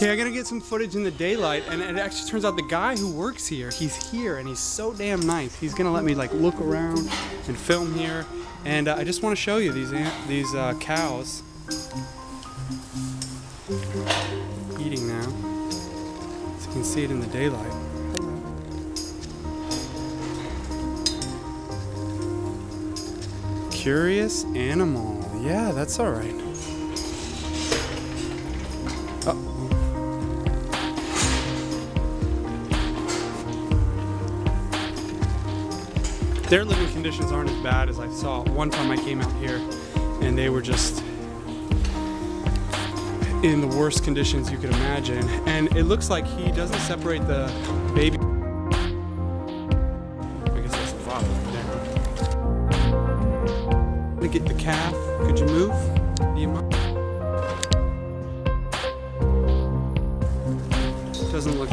Okay, I gotta get some footage in the daylight, and it actually turns out the guy who works here, he's here, and he's so damn nice. He's gonna let me like look around and film here, and I just want to show you these cows eating now, so you can see it in the daylight. Curious animal, yeah, that's all right. Oh. Their living conditions aren't as bad as I saw. One time I came out here and they were just in the worst conditions you could imagine. And it looks like he doesn't separate the baby. I guess that's the father right there. To get the calf, could you move? Do you mind? Doesn't look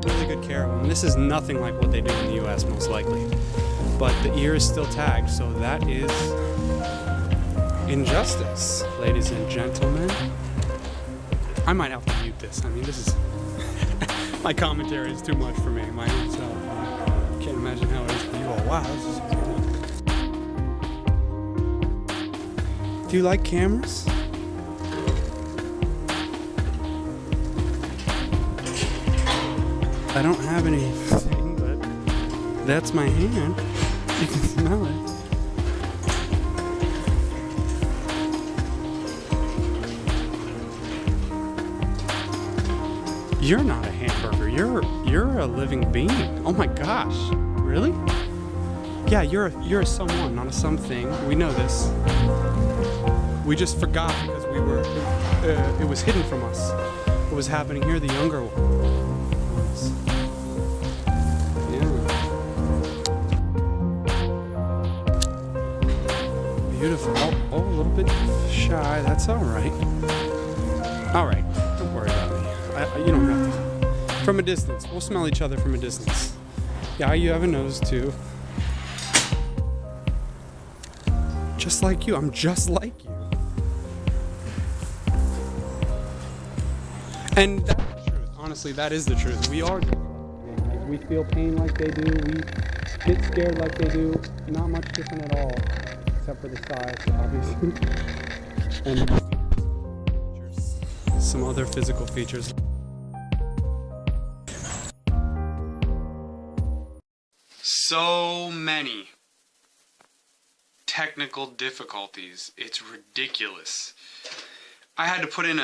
really good care of them. This is nothing like what they do in the US most likely. But the ear is still tagged, so that is injustice, ladies and gentlemen. I might have to mute this. I mean, this is my commentary is too much for me, my own self. I can't imagine how it is for you all. Wow, this is cool. Do you like cameras? I don't have anything, but that's my hand. You can smell it. You're not a hamburger. You're a living being. Oh my gosh. Really? Yeah, you're a someone, not a something. We know this. We just forgot because we were. It was hidden from us. What was happening here? The younger ones. Yeah. Beautiful. Oh, a little bit shy. That's all right. All right. Don't worry about me. You don't have to. From a distance. We'll smell each other from a distance. Yeah, you have a nose too. Just like you. I'm just like you. And that's the truth. Honestly, that is the truth. We are. We feel pain like they do. We get scared like they do. Not much different at all, except for the size, obviously. And some other physical features. So many technical difficulties. It's ridiculous. I had to put in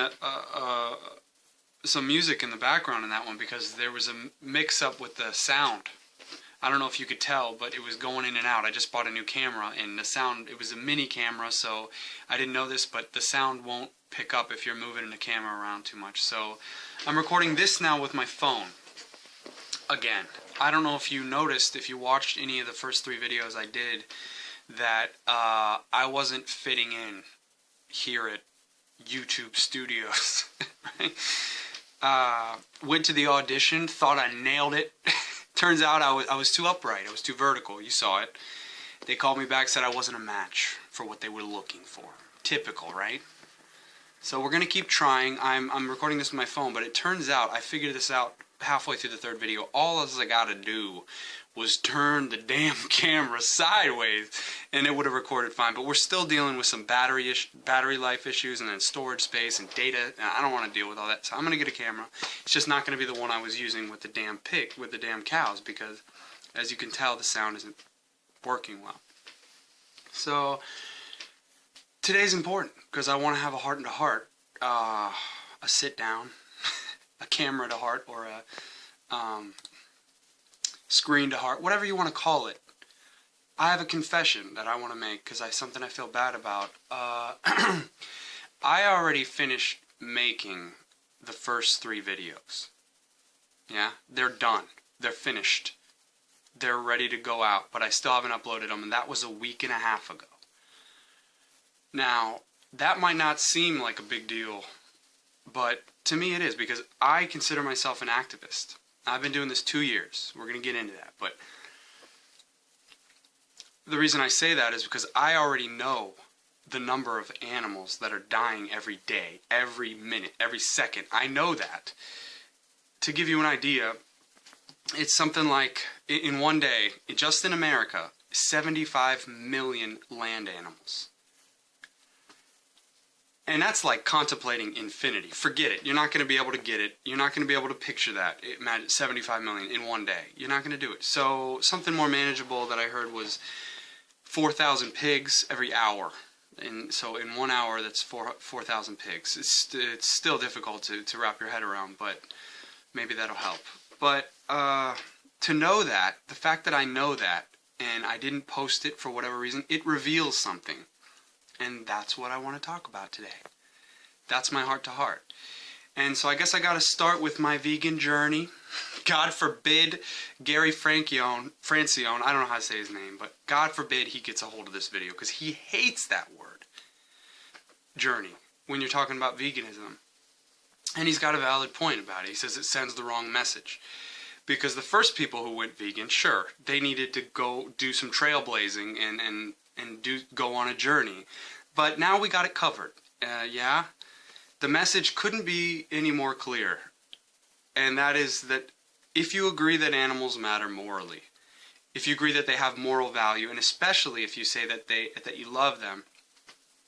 some music in the background in that one because there was a mix-up with the sound. I don't know if you could tell, but it was going in and out. I just bought a new camera, and the sound, it was a mini camera, so I didn't know this, but the sound won't pick up if you're moving the camera around too much. So I'm recording this now with my phone. Again, I don't know if you noticed, if you watched any of the first 3 videos I did, that I wasn't fitting in here at YouTube Studios. Right? Went to the audition, thought I nailed it. Turns out I was too upright, I was too vertical, you saw it. They called me back, said I wasn't a match for what they were looking for. Typical, right? So we're going to keep trying. I'm recording this with my phone, but it turns out I figured this out halfway through the 3rd video. All else I got to do was turn the damn camera sideways and it would have recorded fine. But we're still dealing with some battery life issues and then storage space and data. I don't want to deal with all that. So I'm going to get a camera. It's just not going to be the one I was using with the damn cows, because as you can tell, the sound isn't working well. So today's important because I want to have a heart-to-heart, a sit-down, a camera-to-heart, or a screen-to-heart, whatever you want to call it. I have a confession that I want to make because something I feel bad about. I already finished making the first 3 videos. Yeah, they're done. They're finished. They're ready to go out, but I still haven't uploaded them, and that was a week and a half ago. Now, that might not seem like a big deal, but to me it is, because I consider myself an activist. I've been doing this 2 years. We're going to get into that, but the reason I say that is because I already know the number of animals that are dying every day, every minute, every second. I know that. To give you an idea, it's something like, in one day, just in America, 75 million land animals. And that's like contemplating infinity. Forget it. You're not going to be able to get it. You're not going to be able to picture that. Imagine 75 million in one day. You're not going to do it. So something more manageable that I heard was 4,000 pigs every hour. And so in 1 hour, that's 4,000 pigs. It's still difficult to wrap your head around, but maybe that'll help. But to know that, the fact that I know that, and I didn't post it for whatever reason, it reveals something. And that's what I want to talk about today. That's my heart to heart. And so I guess I got to start with my vegan journey. God forbid Gary Francione, I don't know how to say his name, but God forbid he gets a hold of this video, because he hates that word, journey, when you're talking about veganism. And he's got a valid point about it. He says it sends the wrong message. Because the first people who went vegan, sure, they needed to go do some trailblazing and go on a journey. But now we got it covered. Yeah, the message couldn't be any more clear. And that is that if you agree that animals matter morally, if you agree that they have moral value, and especially if you say that you love them,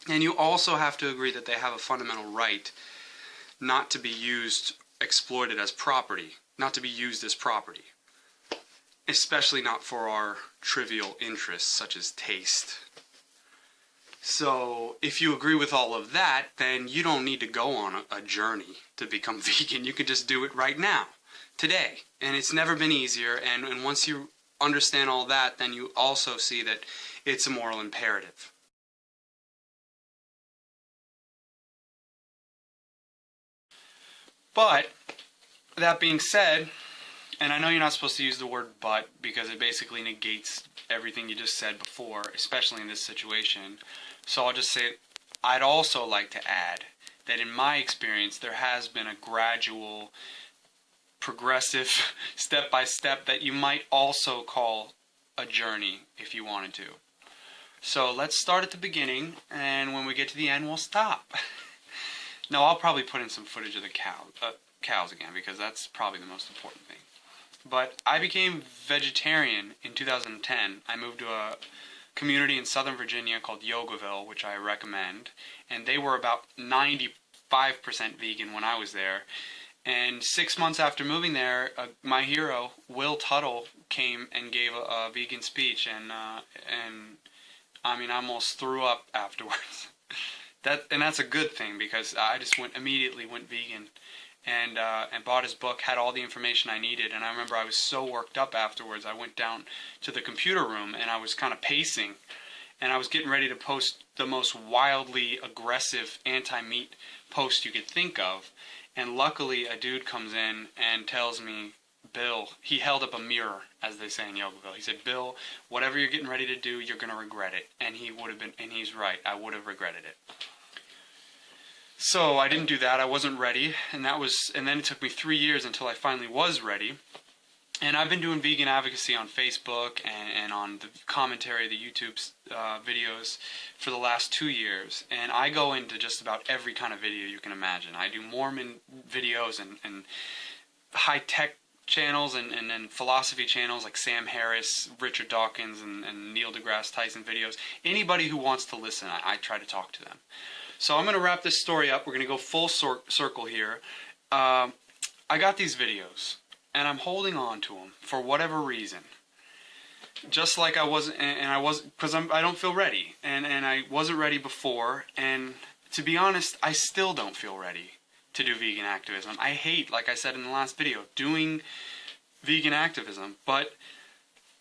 and you also have to agree that they have a fundamental right not to be exploited as property, not to be used as property, especially not for our trivial interests such as taste. So if you agree with all of that, then you don't need to go on a journey to become vegan. You could just do it right now, today. And it's never been easier. And once you understand all that, then you also see that it's a moral imperative. But that being said, and I know you're not supposed to use the word but, because it basically negates everything you just said before, especially in this situation. So I'll just say, I'd also like to add that in my experience, there has been a gradual, progressive, step-by-step that you might also call a journey if you wanted to. So let's start at the beginning, and when we get to the end, we'll stop. No, I'll probably put in some footage of the cows again, because that's probably the most important thing. But I became vegetarian in 2010. I moved to a community in Southern Virginia called Yogaville, which I recommend. And they were about 95% vegan when I was there. And 6 months after moving there, my hero, Will Tuttle, came and gave a vegan speech. And I mean, I almost threw up afterwards. That's a good thing, because I just immediately went vegan. And bought his book, had all the information I needed. And I remember I was so worked up afterwards. I went down to the computer room and I was kind of pacing. And I was getting ready to post the most wildly aggressive anti-meat post you could think of. And luckily a dude comes in and tells me, Bill, he held up a mirror, as they say in Yogaville. He said, Bill, whatever you're getting ready to do, you're going to regret it. And he's right. I would have regretted it. So I didn't do that. I wasn't ready, and then it took me 3 years until I finally was ready. And I've been doing vegan advocacy on Facebook and on the commentary, the YouTube videos for the last 2 years. And I go into just about every kind of video you can imagine. I do Mormon videos and high-tech channels and philosophy channels like Sam Harris, Richard Dawkins, and Neil deGrasse Tyson videos. Anybody who wants to listen, I try to talk to them. So I'm going to wrap this story up. We're going to go full circle here. I got these videos, and I'm holding on to them for whatever reason. Just like I wasn't, because I don't feel ready, and I wasn't ready before. And to be honest, I still don't feel ready to do vegan activism. I hate, like I said in the last video, doing vegan activism, but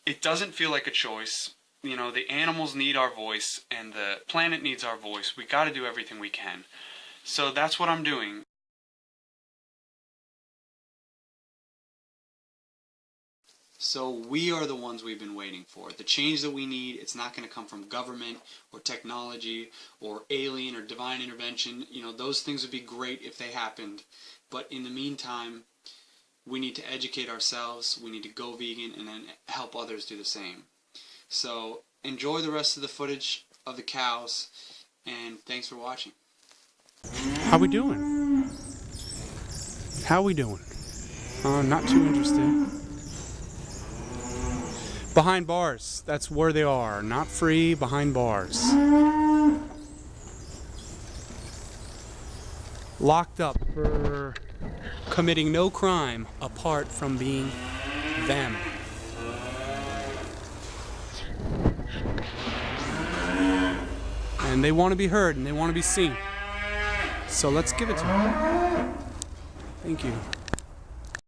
it doesn't feel like a choice. You know, the animals need our voice, and the planet needs our voice. We got to do everything we can. So that's what I'm doing. So we are the ones we've been waiting for. The change that we need, it's not going to come from government or technology or alien or divine intervention. You know, those things would be great if they happened. But in the meantime, we need to educate ourselves, we need to go vegan, and then help others do the same. So enjoy the rest of the footage of the cows, And thanks for watching. How we doing? How we doing? Not too interested. Behind bars. That's where they are. Not free, behind bars. Locked up for committing no crime apart from being them. And they want to be heard and they want to be seen. So let's give it to them. Thank you.